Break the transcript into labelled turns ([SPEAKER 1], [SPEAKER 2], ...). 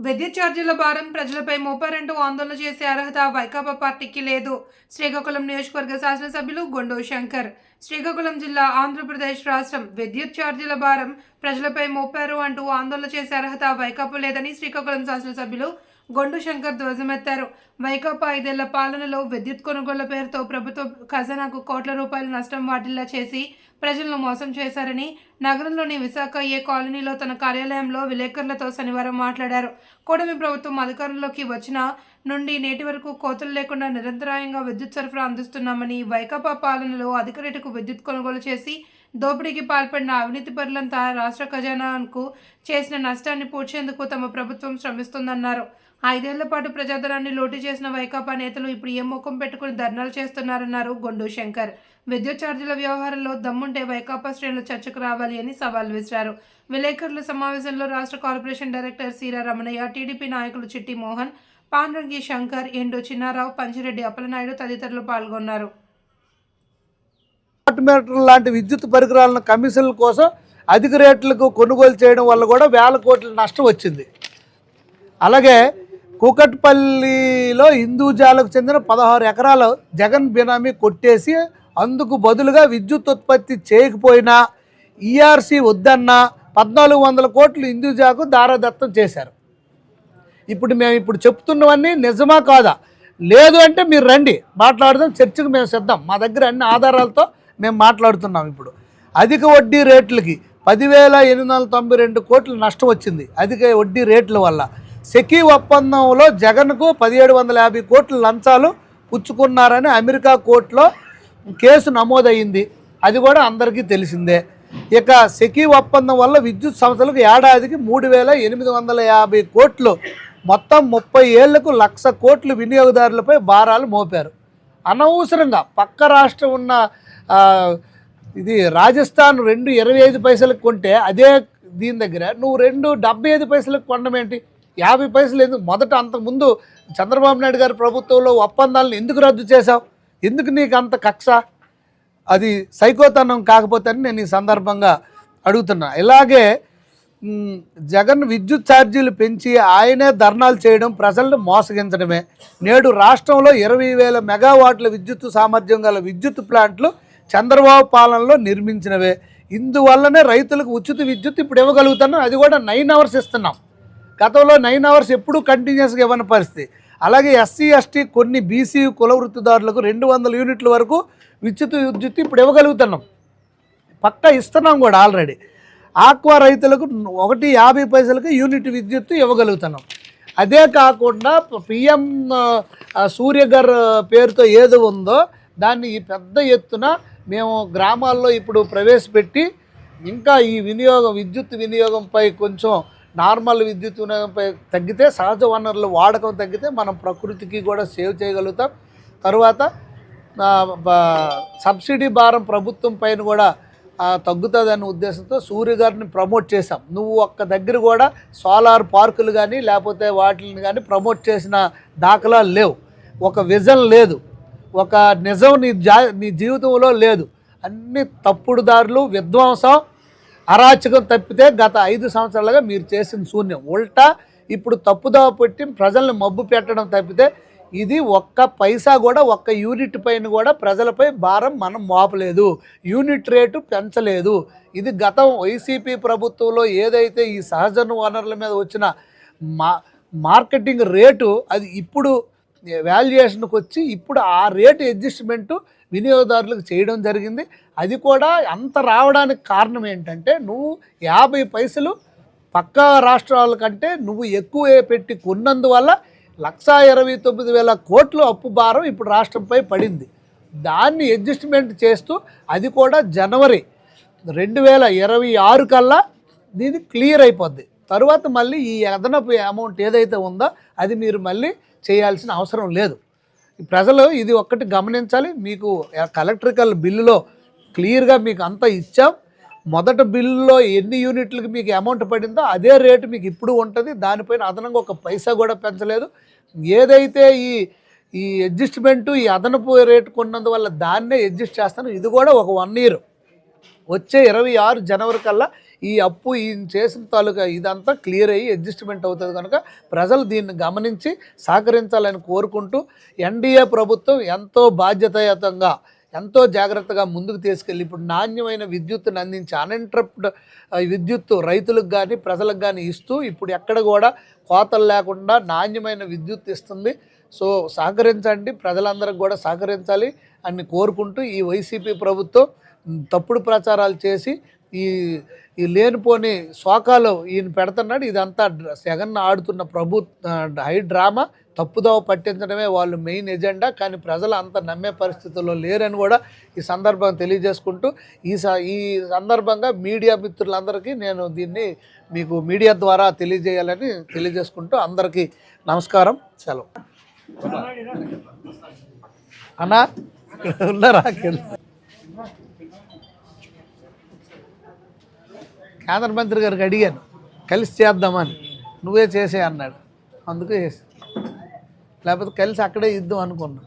[SPEAKER 1] విద్యుత్ ఛార్జీల భారం ప్రజలపై మోపారంటూ ఆందోళన చేసే అర్హత వైకాపా పార్టీకి లేదు. శ్రీకాకుళం నియోజకవర్గ శాసనసభ్యులు గొండు శంకర్. శ్రీకాకుళం జిల్లా, ఆంధ్రప్రదేశ్ రాష్ట్రం. విద్యుత్ ఛార్జీల భారం ప్రజలపై మోపారు అంటూ ఆందోళన చేసే అర్హత వైకాపా లేదని శ్రీకాకుళం శాసనసభ్యులు గొండు శంకర్ ధ్వజమెత్తారు. వైకాపా 5 ఏళ్ల పాలనలో విద్యుత్ కొనుగోళ్ల పేరుతో ప్రభుత్వ ఖజానాకు కోట్ల రూపాయల నష్టం వాటిల్లా చేసి ప్రజలను మోసం చేశారని నగరంలోని విశాఖ ఏ కాలనీలో తన కార్యాలయంలో విలేకరులతో శనివారం మాట్లాడారు. కూటమి ప్రభుత్వం అధికారంలోకి వచ్చిన నుండి నేటి వరకు కోతలు లేకుండా నిరంతరాయంగా విద్యుత్ సరఫరా అందిస్తున్నామని, వైకాపా పాలనలో అధిక రేటుకు విద్యుత్ కొనుగోలు చేసి దోపిడీకి పాల్పడిన అవినీతి పరులంతా రాష్ట్ర ఖజానాకు చేసిన నష్టాన్ని పూడ్చేందుకు తమ ప్రభుత్వం శ్రమిస్తుందన్నారు. 5 ఏళ్ల పాటు ప్రజాధనాన్ని లూటీ చేసిన వైకాపా నేతలు ఇప్పుడు ఏం ముఖం పెట్టుకుని ధర్నాలు చేస్తున్నారన్నారు గొండు శంకర్. విద్యుత్ ఛార్జీల వ్యవహారంలో దమ్ముంటే వైకాపా శ్రేణులు చర్చకు రావాలి అని సవాల్ విసిరారు. విలేకరుల సమావేశంలో రాష్ట్ర కార్పొరేషన్ డైరెక్టర్ సీరా రమణయ్య, టీడీపీ నాయకులు చిట్టి మోహన్, పాండ్రంగి శంకర్, ఎండు చిన్నారావు, పంచిరెడ్డి అప్పలనాయుడు తదితరులు పాల్గొన్నారు.
[SPEAKER 2] లాంటి విద్యుత్ పరికరాలను కమిషన్ల కోసం అధిక రేట్లకు కొనుగోలు చేయడం వల్ల కూడా వేల కోట్ల నష్టం వచ్చింది. అలాగే కూకట్పల్లిలో హిందూజాలకు చెందిన 16 ఎకరాలు జగన్ బినామీ కొట్టేసి అందుకు బదులుగా విద్యుత్ ఉత్పత్తి చేయకపోయినా ఈఆర్సీ వద్దన్నా 1400 కోట్లు హిందూజాకు దారాదత్తం చేశారు. మేము చెప్తున్నవన్నీ నిజమా కాదా? లేదు అంటే మీరు రండి, మాట్లాడదాం, చర్చకు మేము సిద్ధం. మా దగ్గర అన్ని ఆధారాలతో మేము మాట్లాడుతున్నాం. ఇప్పుడు అధిక వడ్డీ రేట్లకి 10,892 కోట్లు నష్టం వచ్చింది అధిక వడ్డీ రేట్ల వల్ల. సెకీ ఒప్పందంలో జగన్కు 1750 కోట్ల లంచాలు పుచ్చుకున్నారని అమెరికా కోర్టులో కేసు నమోదయ్యింది. అది కూడా అందరికీ తెలిసిందే. ఇక సెకీ ఒప్పందం వల్ల విద్యుత్ సంస్థలకు ఏడాదికి 3,850 కోట్లు, మొత్తం 30 ఏళ్లకు 1,00,000 కోట్లు వినియోగదారులపై భారాలు మోపారు. అనవసరంగా పక్క రాష్ట్రం ఉన్న ఇది రాజస్థాన్ 2.25 పైసలకు కొంటే అదే దీని దగ్గర నువ్వు 2.75 పైసలకు కొనమేంటి? 50 పైసలు ఎందుకు? మొదట అంతకుముందు చంద్రబాబు నాయుడు గారి ప్రభుత్వంలో ఒప్పందాలను ఎందుకు రద్దు చేశావు? ఎందుకు నీకు అంత కక్ష? అది సైకోతనం కాకపోతే అని నేను ఈ సందర్భంగా అడుగుతున్నా. ఇలాగే జగన్ విద్యుత్ ఛార్జీలు పెంచి ఆయనే ధర్నాలు చేయడం ప్రజలను మోసగించడమే. నేడు రాష్ట్రంలో 20,000 మెగావాట్ల విద్యుత్ సామర్థ్యం గల విద్యుత్ ప్లాంట్లు చంద్రబాబు పాలనలో నిర్మించినవే. ఇందువల్లనే రైతులకు ఉచిత విద్యుత్ ఇప్పుడు ఇవ్వగలుగుతున్నాం. అది కూడా 9 అవర్స్ ఇస్తున్నాం. గతంలో 9 అవర్స్ ఎప్పుడూ కంటిన్యూస్గా ఇవ్వని పరిస్థితి. అలాగే ఎస్సీ, ఎస్టీ, కొన్ని బీసీ కుల వృత్తిదారులకు 200 యూనిట్ల వరకు విద్యుత్ ఇప్పుడు ఇవ్వగలుగుతున్నాం. పక్కా ఇస్తున్నాం కూడా ఆల్రెడీ. ఆక్వా రైతులకు 1.50 పైసలకి యూనిట్ విద్యుత్ ఇవ్వగలుగుతున్నాం. అదే కాకుండా పిఎం సూర్యఘర్ పేరుతో ఏదో ఉందో దాన్ని ఈ పెద్ద ఎత్తున మేము గ్రామాల్లో ఇప్పుడు ప్రవేశపెట్టి ఇంకా ఈ విద్యుత్ వినియోగంపై కొంచెం నార్మల్ విద్యుత్ వినియోగంపై తగ్గితే, సహజ వనరుల వాడకం తగ్గితే మనం ప్రకృతికి కూడా సేవ్ చేయగలుగుతాం. తర్వాత సబ్సిడీ భారం ప్రభుత్వం పైన కూడా తగ్గుతుందనే ఉద్దేశంతో సూర్యగారిని ప్రమోట్ చేశాం. నువ్వు ఒక్క దగ్గర కూడా సోలార్ పార్కులు కానీ లేకపోతే వాటిని కానీ ప్రమోట్ చేసిన దాఖలాలు లేవు. ఒక విజన్ లేదు, ఒక నిజం నీ జీవితంలో లేదు. అన్ని తప్పుడు దారులు, విధ్వంసం, అరాచకం తప్పితే గత 5 సంవత్సరాలుగా మీరు చేసిన శూన్యం. ఉల్టా ఇప్పుడు తప్పుదోవ పెట్టి ప్రజల్ని మబ్బు పెట్టడం తప్పితే ఇది ఒక్క పైసా కూడా, ఒక్క యూనిట్ పైన కూడా ప్రజలపై భారం మనం మోపలేదు. యూనిట్ రేటు పెంచలేదు. ఇది గతం వైసీపీ ప్రభుత్వంలో ఏదైతే ఈ సహజ వనరుల మీద వచ్చిన మార్కెటింగ్ రేటు అది ఇప్పుడు వాల్యుయేషన్కి వచ్చి ఇప్పుడు ఆ రేటు అడ్జస్ట్మెంటు వినియోగదారులకు చేయడం జరిగింది. అది కూడా అంత రావడానికి కారణం ఏంటంటే నువ్వు 50 పైసలు పక్క రాష్ట్రాల కంటే నువ్వు ఎక్కువ పెట్టి కొన్నందువల్ల 1,29,000 కోట్లు అప్పు భారం ఇప్పుడు రాష్ట్రంపై పడింది. దాన్ని అడ్జస్ట్మెంట్ చేస్తూ అది కూడా జనవరి 2026 కల్లా దీన్ని క్లియర్ అయిపోద్ది. తర్వాత మళ్ళీ ఈ అదనపు అమౌంట్ ఏదైతే ఉందో అది మీరు మళ్ళీ చేయాల్సిన అవసరం లేదు. ప్రజలు ఇది ఒక్కటి గమనించాలి. మీకు ఎలక్ట్రికల్ బిల్లులో క్లియర్గా మీకు అంతా ఇచ్చాం. మొదట బిల్లులో ఎన్ని యూనిట్లకు మీకు అమౌంట్ పడిందో అదే రేటు మీకు ఇప్పుడు ఉంటుంది. దానిపైన అదనంగా ఒక పైసా కూడా పెంచలేదు. ఏదైతే ఈ అడ్జస్ట్మెంటు, ఈ అదనపు రేటు కొన్నందువల్ల దాన్నే అడ్జస్ట్ చేస్తాను. ఇది కూడా ఒక 1 ఇయర్ వచ్చే 26 జనవరి కల్లా ఈ అప్పు ఈయన చేసిన తాలూకా ఇదంతా క్లియర్ అయ్యి అడ్జస్ట్మెంట్ అవుతుంది కనుక ప్రజలు దీన్ని గమనించి సహకరించాలని కోరుకుంటూ ఎన్డీఏ ప్రభుత్వం ఎంతో బాధ్యతాయుతంగా ఎంతో జాగ్రత్తగా ముందుకు తీసుకెళ్ళి ఇప్పుడు నాణ్యమైన విద్యుత్తును అందించి అన్ఇంటరప్ట్ విద్యుత్తు రైతులకు కానీ ప్రజలకు కానీ ఇస్తూ ఇప్పుడు ఎక్కడ కూడా కోతలు లేకుండా నాణ్యమైన విద్యుత్ ఇస్తుంది. సో సహకరించండి, ప్రజలందరికీ కూడా సహకరించాలి అని కోరుకుంటూ ఈ వైసీపీ ప్రభుత్వం తప్పుడు ప్రచారాలు చేసి ఈ లేనిపోని శోకాలు ఈయన పెడుతున్నాడు. ఇదంతా జగన్ ఆడుతున్న హై డ్రామా, తప్పుదోవ పట్టించడమే వాళ్ళు మెయిన్ ఎజెండా. కానీ ప్రజలు అంత నమ్మే పరిస్థితుల్లో లేరని కూడా ఈ సందర్భంగా తెలియజేసుకుంటూ ఈ సందర్భంగా మీడియా మిత్రులందరికీ నేను దీన్ని మీకు మీడియా ద్వారా తెలియజేయాలని తెలియజేసుకుంటూ అందరికీ నమస్కారం, సెలవు. అన్నా ఉన్నారా? కేంద్ర మంత్రి గారికి అడిగాను కలిసి చేద్దామని, నువ్వే చేసే అన్నాడు, అందుకే చేసి, లేకపోతే కలిసి అక్కడే ఇద్దాం అనుకున్నా.